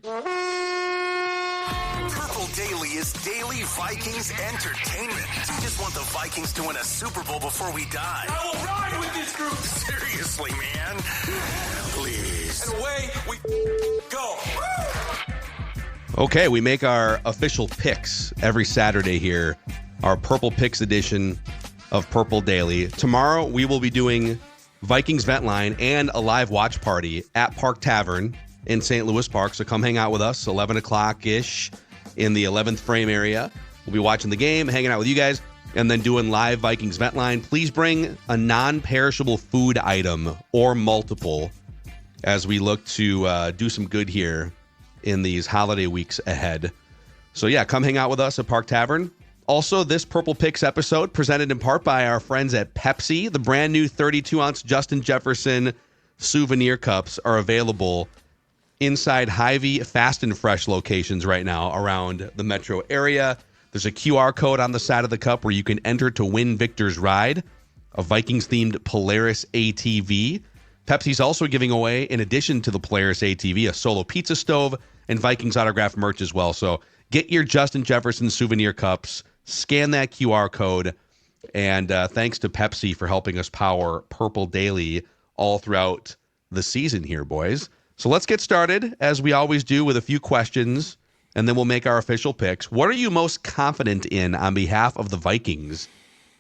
Purple Daily is daily Vikings entertainment. We just want the Vikings to win a Super Bowl before we die. I will ride with this group. Seriously, man. Please. And away we go. Okay, we make our official picks every Saturday here. Our Purple Picks edition of Purple Daily. Tomorrow we will be doing Vikings Vent Line and a live watch party at Park Tavern in St. Louis Park. So come hang out with us, 11 o'clock-ish in the 11th frame area. We'll be watching the game, hanging out with you guys, and then doing live Vikings Vent Line. Please bring a non-perishable food item or multiple as we look to do some good here in these holiday weeks ahead. So yeah, come hang out with us at Park Tavern. Also, this Purple Picks episode presented in part by our friends at Pepsi. The brand new 32-ounce Justin Jefferson souvenir cups are available inside Hy-Vee Fast and Fresh locations right now around the metro area. There's a QR code on the side of the cup where you can enter to win Victor's Ride, a Vikings-themed Polaris ATV. Pepsi's also giving away, in addition to the Polaris ATV, a solo pizza stove and Vikings autographed merch as well. So get your Justin Jefferson souvenir cups, scan that QR code, and thanks to Pepsi for helping us power Purple Daily all throughout the season here, boys. So let's get started, as we always do, with a few questions, and then we'll make our official picks. What are you most confident in on behalf of the Vikings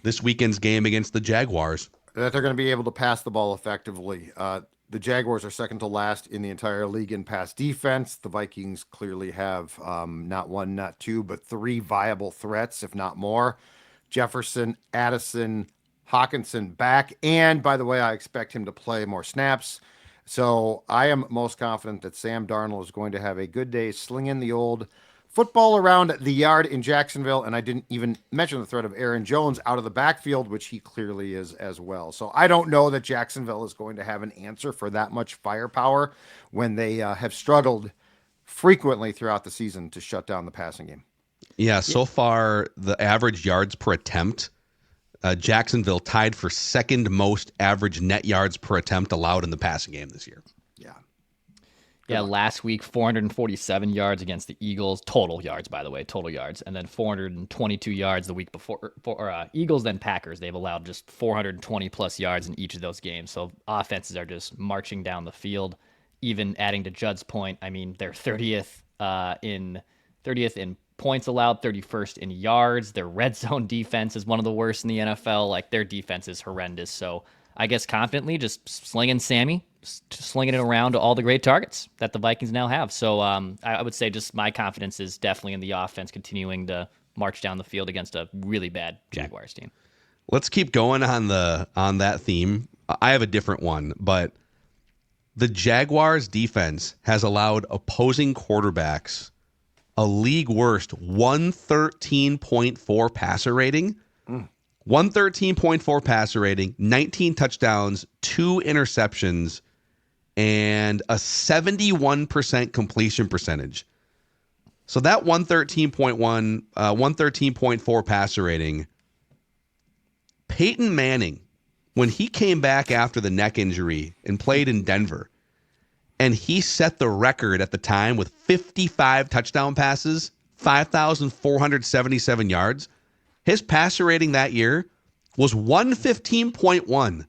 this weekend's game against the Jaguars? That they're going to be able to pass the ball effectively. The Jaguars are second to last in the entire league in pass defense. The Vikings clearly have not one, not two, but three viable threats, if not more. Jefferson, Addison, Hawkinson back. And by the way, I expect him to play more snaps. So I am most confident that Sam Darnold is going to have a good day slinging the old football around the yard in Jacksonville. And I didn't even mention the threat of Aaron Jones out of the backfield, which he clearly is as well. So I don't know that Jacksonville is going to have an answer for that much firepower when they have struggled frequently throughout the season to shut down the passing game. Yeah, so far, the average yards per attempt, Jacksonville tied for second most average net yards per attempt allowed in the passing game this year. Yeah, last week, 447 yards against the Eagles. Total yards, by the way, total yards. And then 422 yards the week before. For Eagles, then Packers. They've allowed just 420-plus yards in each of those games. So offenses are just marching down the field. Even adding to Judd's point, I mean, they're 30th in points allowed, 31st in yards. Their red zone defense is one of the worst in the NFL. Like, their defense is horrendous. So I guess confidently just slinging Sammy, slinging it around to all the great targets that the Vikings now have. So I would say just my confidence is definitely in the offense continuing to march down the field against a really bad Jaguars team. Let's keep going on that theme. I have a different one, but the Jaguars defense has allowed opposing quarterbacks a league worst 113.4 passer rating. 113.4 passer rating, 19 touchdowns, 2 interceptions, and a 71% completion percentage. So that 113.4 passer rating, Peyton Manning, when he came back after the neck injury and played in Denver, and he set the record at the time with 55 touchdown passes, 5,477 yards. His passer rating that year was 115.1,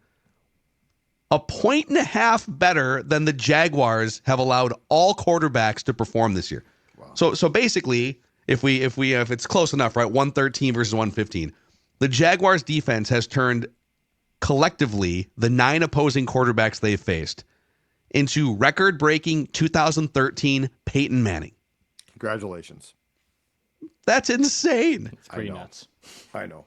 a 1.5 better than the Jaguars have allowed all quarterbacks to perform this year. Wow. So basically, if it's close enough, right, 113 versus 115, the Jaguars defense has turned collectively the 9 opposing quarterbacks they've faced into record-breaking 2013 Peyton Manning. Congratulations. That's insane. It's pretty nuts. I know.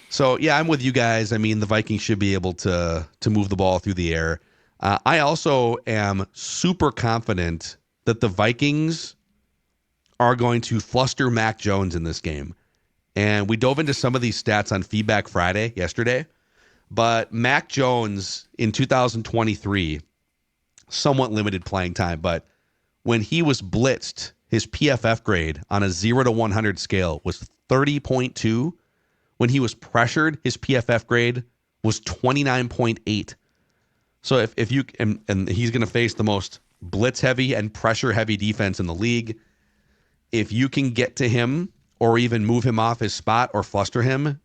So, yeah, I'm with you guys. I mean, the Vikings should be able to move the ball through the air. I also am super confident that the Vikings are going to fluster Mac Jones in this game. And we dove into some of these stats on Feedback Friday yesterday. But Mac Jones in 2023, somewhat limited playing time, but when he was blitzed, his PFF grade on a 0 to 100 scale was 30.2. When he was pressured, his PFF grade was 29.8. So if you and he's going to face the most blitz heavy and pressure heavy defense in the league. If you can get to him or even move him off his spot or fluster him,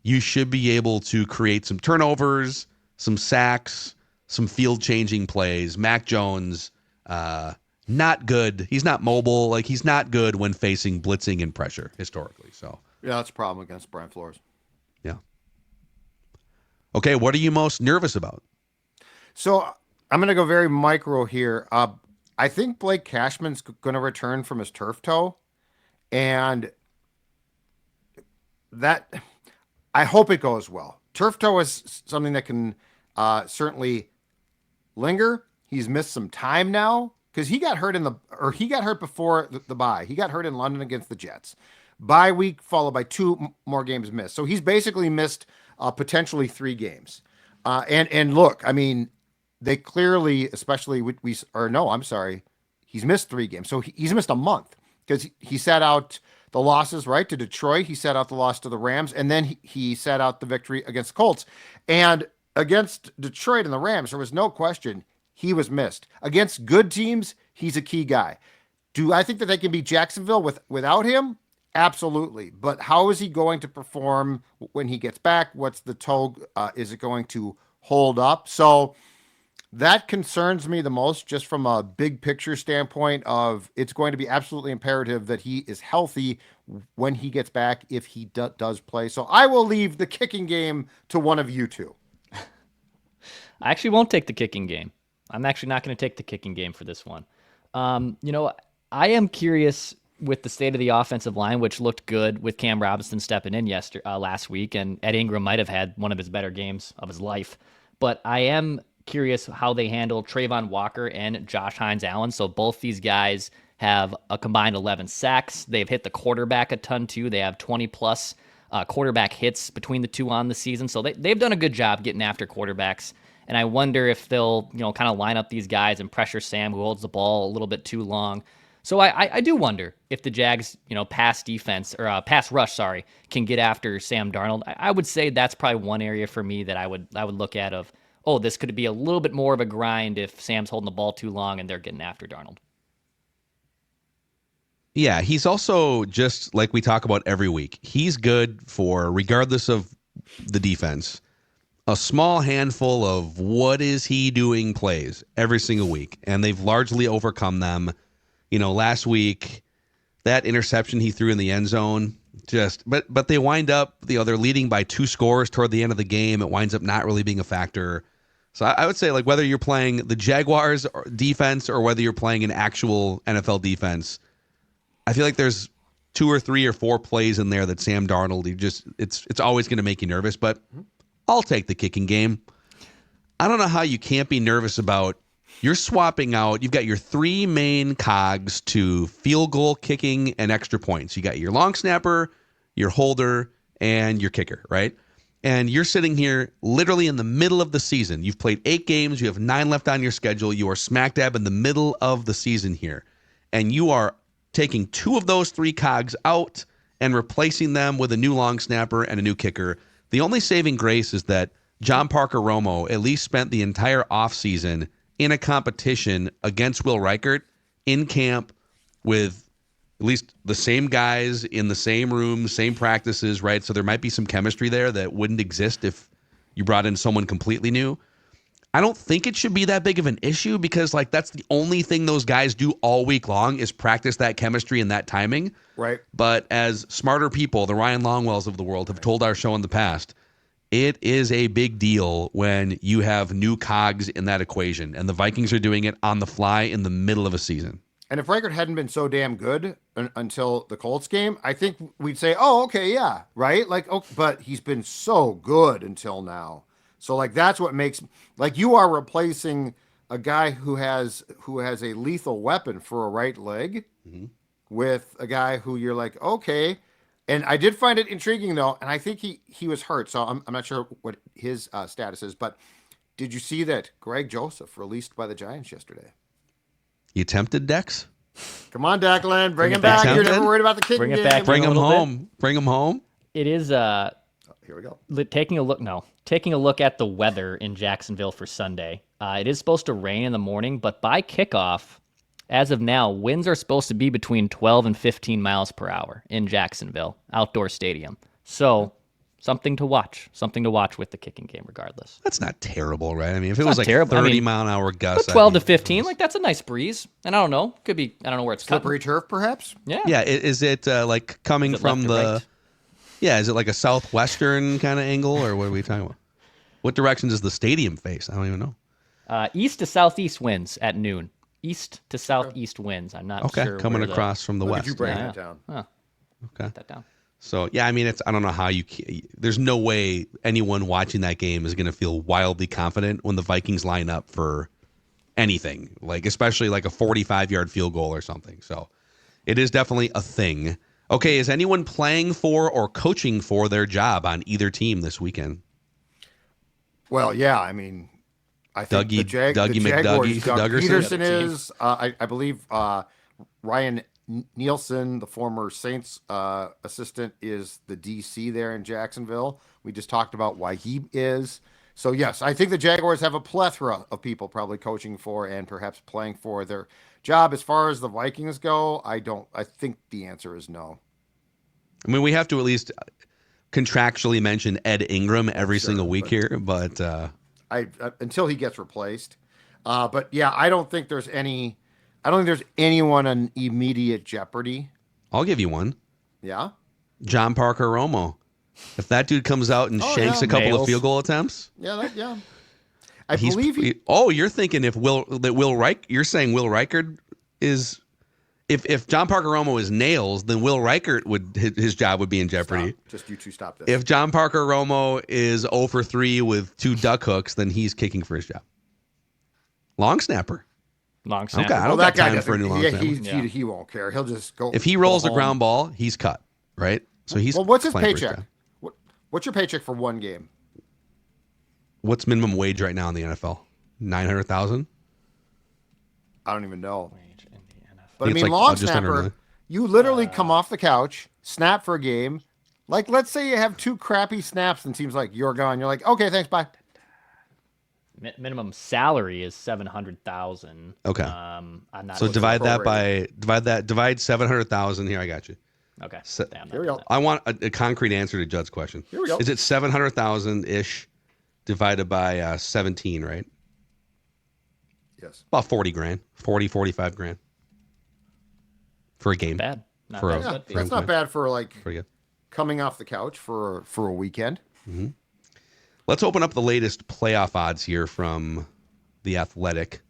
you should be able to create some turnovers, some sacks, some field-changing plays. Mac Jones, not good. He's not mobile. Like, he's not good when facing blitzing and pressure historically. So Yeah, that's a problem against Brian Flores. yeah. Okay, what are you most nervous about? So I'm going to go very micro here. I think Blake Cashman's going to return from his turf toe, and that I hope it goes well. Turf toe is something that can certainly linger. He's missed some time now because he got hurt he got hurt before the bye. He got hurt in London against the Jets. Bye week followed by 2 more games missed. So he's basically missed potentially 3 games. And look, I mean, they clearly, especially he's missed 3 games. So he's missed a month because he sat out the losses, right, to Detroit. He sat out the loss to the Rams, and then he sat out the victory against the Colts. And against Detroit and the Rams, there was no question he was missed. Against good teams, he's a key guy. Do I think that they can beat Jacksonville without him? Absolutely. But how is he going to perform when he gets back? What's the toe? Is it going to hold up? So that concerns me the most, just from a big picture standpoint of it's going to be absolutely imperative that he is healthy when he gets back, if he does play. So I will leave the kicking game to one of you two. I actually won't take the kicking game. I'm actually not going to take the kicking game for this one. I am curious with the state of the offensive line, which looked good with Cam Robinson stepping in last week, and Ed Ingram might have had one of his better games of his life. But I am curious how they handle Trayvon Walker and Josh Hines-Allen. So both these guys have a combined 11 sacks. They've hit the quarterback a ton too. They have 20-plus quarterback hits between the two on the season. So they've done a good job getting after quarterbacks. And I wonder if they'll, kind of line up these guys and pressure Sam, who holds the ball a little bit too long. So I do wonder if the Jags, pass rush, can get after Sam Darnold. I would say that's probably one area for me that I would look at of, this could be a little bit more of a grind if Sam's holding the ball too long and they're getting after Darnold. Yeah, he's also, just like we talk about every week, he's good for, regardless of the defense, a small handful of what is he doing plays every single week. And they've largely overcome them. Last week, that interception he threw in the end zone, but they wind up, they're leading by 2 scores toward the end of the game. It winds up not really being a factor. So I would say, like, whether you're playing the Jaguars defense or whether you're playing an actual NFL defense, I feel like there's 2 or 3 or 4 plays in there that Sam Darnold, it's always going to make you nervous, but I'll take the kicking game. I don't know how you can't be nervous about, you're swapping out, you've got your 3 main cogs to field goal kicking and extra points. You got your long snapper, your holder, and your kicker, right? And you're sitting here literally in the middle of the season. You've played 8 games. You have 9 left on your schedule. You are smack dab in the middle of the season here. And you are taking 2 of those 3 cogs out and replacing them with a new long snapper and a new kicker. The only saving grace is that John Parker Romo at least spent the entire offseason in a competition against Will Reichert in camp with at least the same guys in the same room, same practices, right? So there might be some chemistry there that wouldn't exist if you brought in someone completely new. I don't think it should be that big of an issue because, that's the only thing those guys do all week long is practice that chemistry and that timing. Right. But as smarter people, the Ryan Longwells of the world, have told our show in the past, it is a big deal when you have new cogs in that equation. And the Vikings are doing it on the fly in the middle of a season. And if Reichert hadn't been so damn good until the Colts game, I think we'd say, oh, okay, yeah, right? But he's been so good until now. So, that's what makes, you are replacing a guy who has a lethal weapon for a right leg with a guy who you're like, okay. And I did find it intriguing, though, and I think he was hurt, so I'm not sure what his status is. But did you see that Greg Joseph released by the Giants yesterday? You tempted, Dex? Come on, Declan, bring him back. You're never worried about the kicking game. Bring him home. Bring him home. It is. Here Here we go. Taking a look at the weather in Jacksonville for Sunday. It is supposed to rain in the morning, but by kickoff, as of now, winds are supposed to be between 12 and 15 miles per hour in Jacksonville, outdoor stadium. So something to watch with the kicking game regardless. That's not terrible, right? I mean, if it was like terrible. 30-mile-an-hour gusts. 12 to 15, like that's a nice breeze. And I don't know, could be, I don't know where it's slippery turf, perhaps? Yeah. Yeah, is it like coming from the... Right? Yeah, is it like a southwestern kind of angle, or what are we talking about? What direction does the stadium face? I don't even know. East to southeast winds at noon. East to southeast winds. I'm not sure. Okay, coming across from the west. You bring that down. Huh. Okay. Put that down. So, yeah, I mean, I don't know how there's no way anyone watching that game is going to feel wildly confident when the Vikings line up for anything, like especially like a 45-yard field goal or something. So it is definitely a thing. Okay, is anyone playing for or coaching for their job on either team this weekend? Well, yeah, I mean, I think Dougie the McDougie, Doug Dougerson? Peterson is, I believe Ryan Nielsen, the former Saints assistant, is the DC there in Jacksonville. We just talked about why he is. So, yes, I think the Jaguars have a plethora of people probably coaching for and perhaps playing for their job. As far as the Vikings go, I think the answer is no. I mean, we have to at least contractually mention Ed Ingram every single week here, but until he gets replaced. But yeah, I don't think there's anyone in immediate jeopardy. I'll give you one. Yeah. John Parker Romo. If that dude comes out and shanks a couple of field goal attempts. Yeah. I believe you're thinking you're saying Will Reichard is, if John Parker Romo is nails, then Will Reichard his job would be in jeopardy. Stop. Just you two stop this. If John Parker Romo is 0 for 3 with 2 duck hooks, then he's kicking for his job. Long snapper. Okay, I don't got time for a new long snapper. He won't care. He'll just go. If he rolls the ground ball, he's cut, right? So he's what's his paycheck? What's your paycheck for one game? What's minimum wage right now in the NFL? 900,000. I don't even know. Wage in the NFL. But I mean, long snapper, you literally come off the couch, snap for a game. Like, let's say you have 2 crappy snaps and teams like you're gone. You're like, okay, thanks, bye. Minimum salary is 700,000. Okay. I'm not. So divide 700,000 here. I got you. Okay. Here we go. I want a concrete answer to Judd's question. Here we go. Is it 700,000 ish divided by 17, right? Yes. About 40 grand, 45 grand for a game. Bad. That's not bad for like pretty good. Coming off the couch for a weekend. Mm-hmm. Let's open up the latest playoff odds here from The Athletic.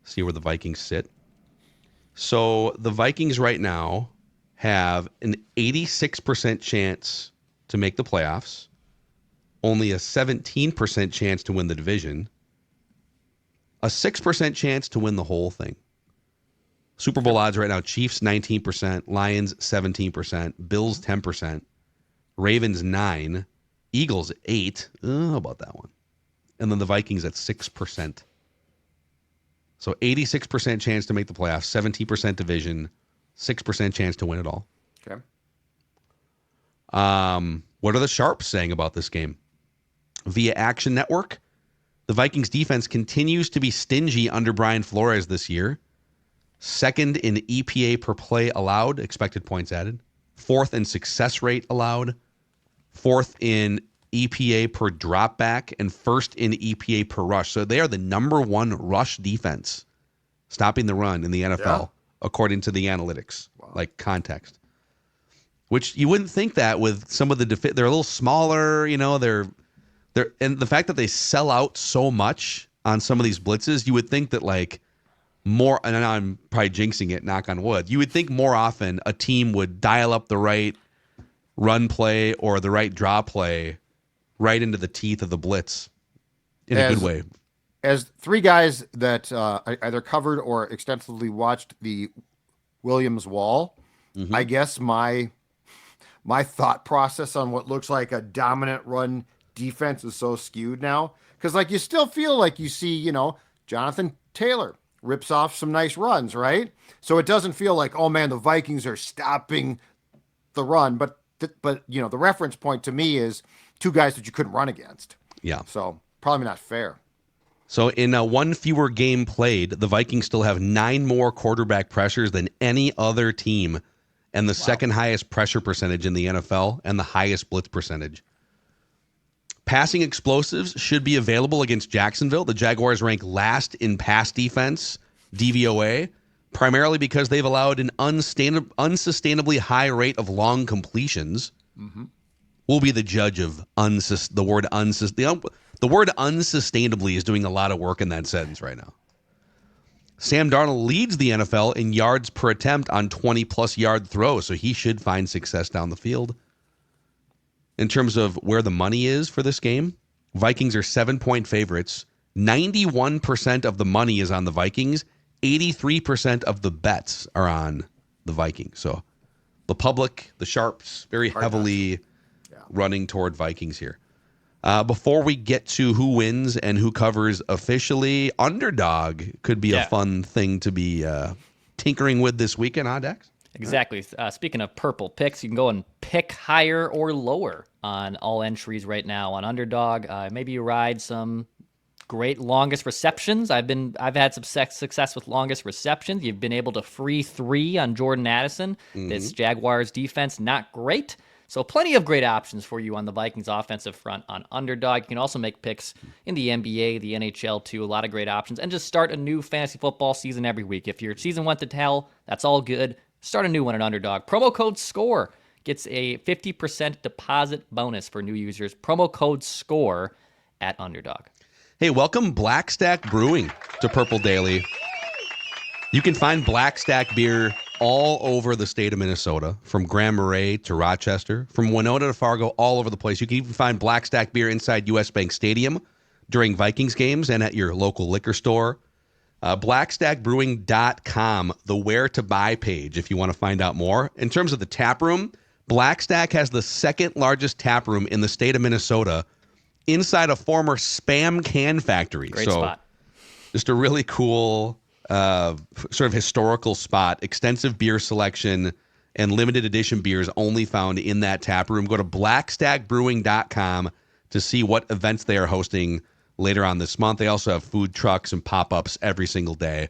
See where the Vikings sit. So the Vikings right now have an 86% chance to make the playoffs, only a 17% chance to win the division, a 6% chance to win the whole thing. Super Bowl odds right now, Chiefs 19%, Lions 17%, Bills 10%, Ravens 9%, Eagles 8%. How about that one? And then the Vikings at 6%. So 86% chance to make the playoffs, 17% division, 6% chance to win it all. Okay. What are the Sharps saying about this game? Via Action Network, the Vikings defense continues to be stingy under Brian Flores this year. Second in EPA per play allowed, expected points added. Fourth in success rate allowed. Fourth in EPA per drop back, and first in EPA per rush. So they are the number 1 rush defense, stopping the run in the NFL, according to the analytics, like context. Which you wouldn't think that with some of the they're a little smaller, they're and the fact that they sell out so much on some of these blitzes, you would think that like more, and I'm probably jinxing it, knock on wood, you would think more often a team would dial up the right run play or the right draw play right into the teeth of the blitz in a good way. As 3 guys that either covered or extensively watched the Williams Wall, I guess my thought process on what looks like a dominant run defense is so skewed now. Because like you still feel like you see, Jonathan Taylor rips off some nice runs, right? So it doesn't feel like, oh man, the Vikings are stopping the run. But but the reference point to me is two guys that you couldn't run against. Yeah. So probably not fair. So in one fewer game played, the Vikings still have 9 more quarterback pressures than any other team, and the second highest pressure percentage in the NFL and the highest blitz percentage. Passing explosives should be available against Jacksonville. The Jaguars rank last in pass defense, DVOA, primarily because they've allowed an unsustainably high rate of long completions. Mm-hmm. We'll be the judge of the word unsustainably. The word unsustainably is doing a lot of work in that sentence right now. Sam Darnold leads the NFL in yards per attempt on 20-plus yard throws, so he should find success down the field. In terms of where the money is for this game, Vikings are 7-point favorites. 91% of the money is on the Vikings. 83% of the bets are on the Vikings. So the public, the sharps, very heavily running toward Vikings here. Before we get to who wins and who covers officially, underdog could be a fun thing to be tinkering with this weekend, huh, Dex? Exactly. Speaking of purple picks, you can go and pick higher or lower on all entries right now on underdog. Maybe you ride some great longest receptions. I've had some success with longest receptions. You've been able to free 3 on Jordan Addison. Mm-hmm. This Jaguars defense, not great. So plenty of great options for you on the Vikings offensive front on underdog. You can also make picks in the NBA, the NHL too. A lot of great options. And just start a new fantasy football season every week. If your season went to hell, that's all good. Start a new one at underdog. Promo code SCORE gets a 50% deposit bonus for new users. Promo code SCORE at underdog. Hey, welcome Black Stack Brewing to Purple Daily. You can find Black Stack beer all over the state of Minnesota, from Grand Marais to Rochester, from Winona to Fargo, all over the place. You can even find Black Stack beer inside U.S. Bank Stadium during Vikings games and at your local liquor store. Blackstackbrewing.com, the where to buy page if you want to find out more. In terms of the tap room, Black Stack has the second largest tap room in the state of Minnesota inside a former Spam can factory. Great spot. Just a really cool sort of historical spot, extensive beer selection, and limited edition beers only found in that tap room. Go to blackstackbrewing.com to see what events they are hosting later on this month. They also have food trucks and pop-ups every single day.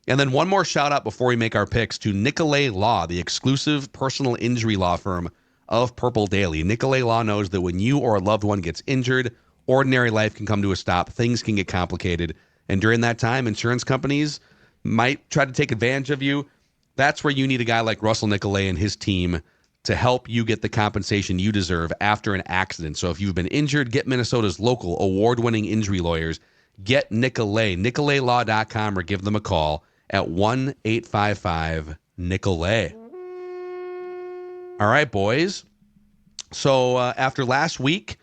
And then one more shout out before we make our picks to Nicolay Law, the exclusive personal injury law firm of Purple Daily. Nicolay Law knows that when you or a loved one gets injured, ordinary life can come to a stop. Things can get complicated. And during that time, insurance companies might try to take advantage of you. That's where you need a guy like Russell Nicolay and his team to help you get the compensation you deserve after an accident. So if you've been injured, get Minnesota's local award-winning injury lawyers. Get Nicolay, nicolaylaw.com, or give them a call at 1-855-NICOLAY. All right, boys. So after last week,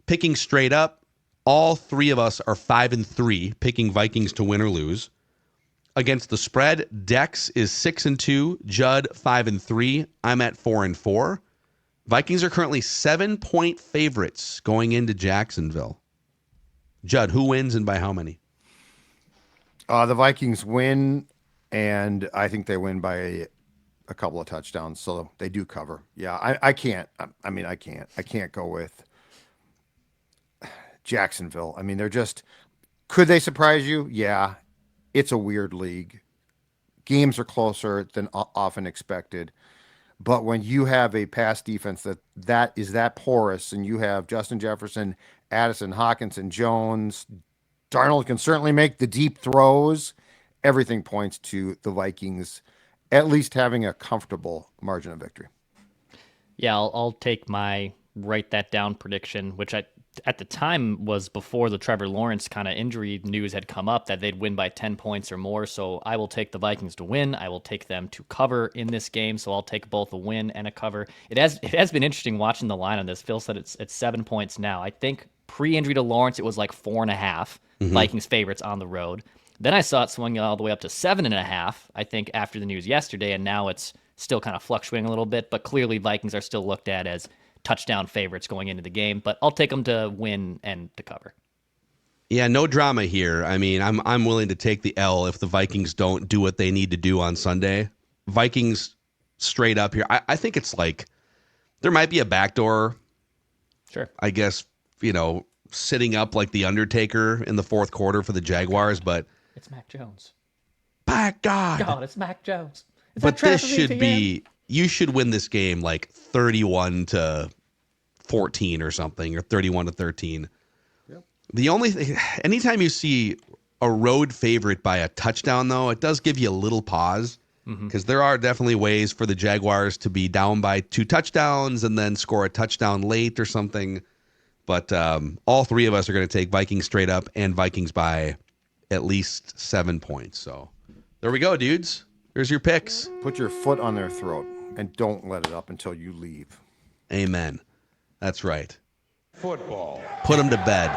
picking straight up, all 3 of us are 5-3, picking Vikings to win or lose. Against the spread, Dex is 6-2, Judd 5-3. I'm at 4-4. Vikings are currently 7-point favorites going into Jacksonville. Judd, who wins and by how many? The Vikings win, and I think they win by a couple of touchdowns, so they do cover. Yeah, I can't. I can't go with Jacksonville. I mean, they're just. Could they surprise you? Yeah. It's a weird league. Games are closer than often expected. But when you have a pass defense that is that porous, and you have Justin Jefferson, Addison, Hockenson, Jones, Darnold can certainly make the deep throws. Everything points to the Vikings at least having a comfortable margin of victory. Yeah, I'll take my write that down prediction, which at the time was before the Trevor Lawrence kind of injury news had come up, that they'd win by 10 points or more. So I will take the Vikings to win. I will take them to cover in this game. So I'll take both a win and a cover. It has been interesting watching the line on this. Phil said it's 7 points now. I think pre-injury to Lawrence, it was like 4.5 Vikings favorites on the road. Then I saw it swing all the way up to 7.5, I think, after the news yesterday. And now it's still kind of fluctuating a little bit, but clearly Vikings are still looked at as touchdown favorites going into the game, but I'll take them to win and to cover. Yeah, no drama here. I mean, I'm willing to take the L if the Vikings don't do what they need to do on Sunday. Vikings straight up here. I think it's like There might be a backdoor, Sure. I guess, sitting up like the Undertaker in the fourth quarter for the Jaguars, but It's Mac Jones. by God. God, it's Mac Jones. But this should be, you should win this game like 31-14 or something, or 31-13. Yep. The only thing, anytime you see a road favorite by a touchdown, though, it does give you a little pause, because there are definitely ways for the Jaguars to be down by 2 touchdowns and then score a touchdown late or something. But all three of us are going to take Vikings straight up and Vikings by at least 7 points. So there we go, dudes. Here's your picks. Put your foot on their throat and don't let it up until you leave. Amen. That's right. Football. Put them to bed.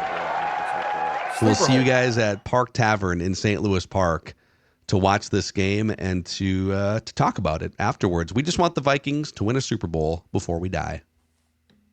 We'll see you guys at Park Tavern in St. Louis Park to watch this game and to talk about it afterwards. We just want the Vikings to win a Super Bowl before we die.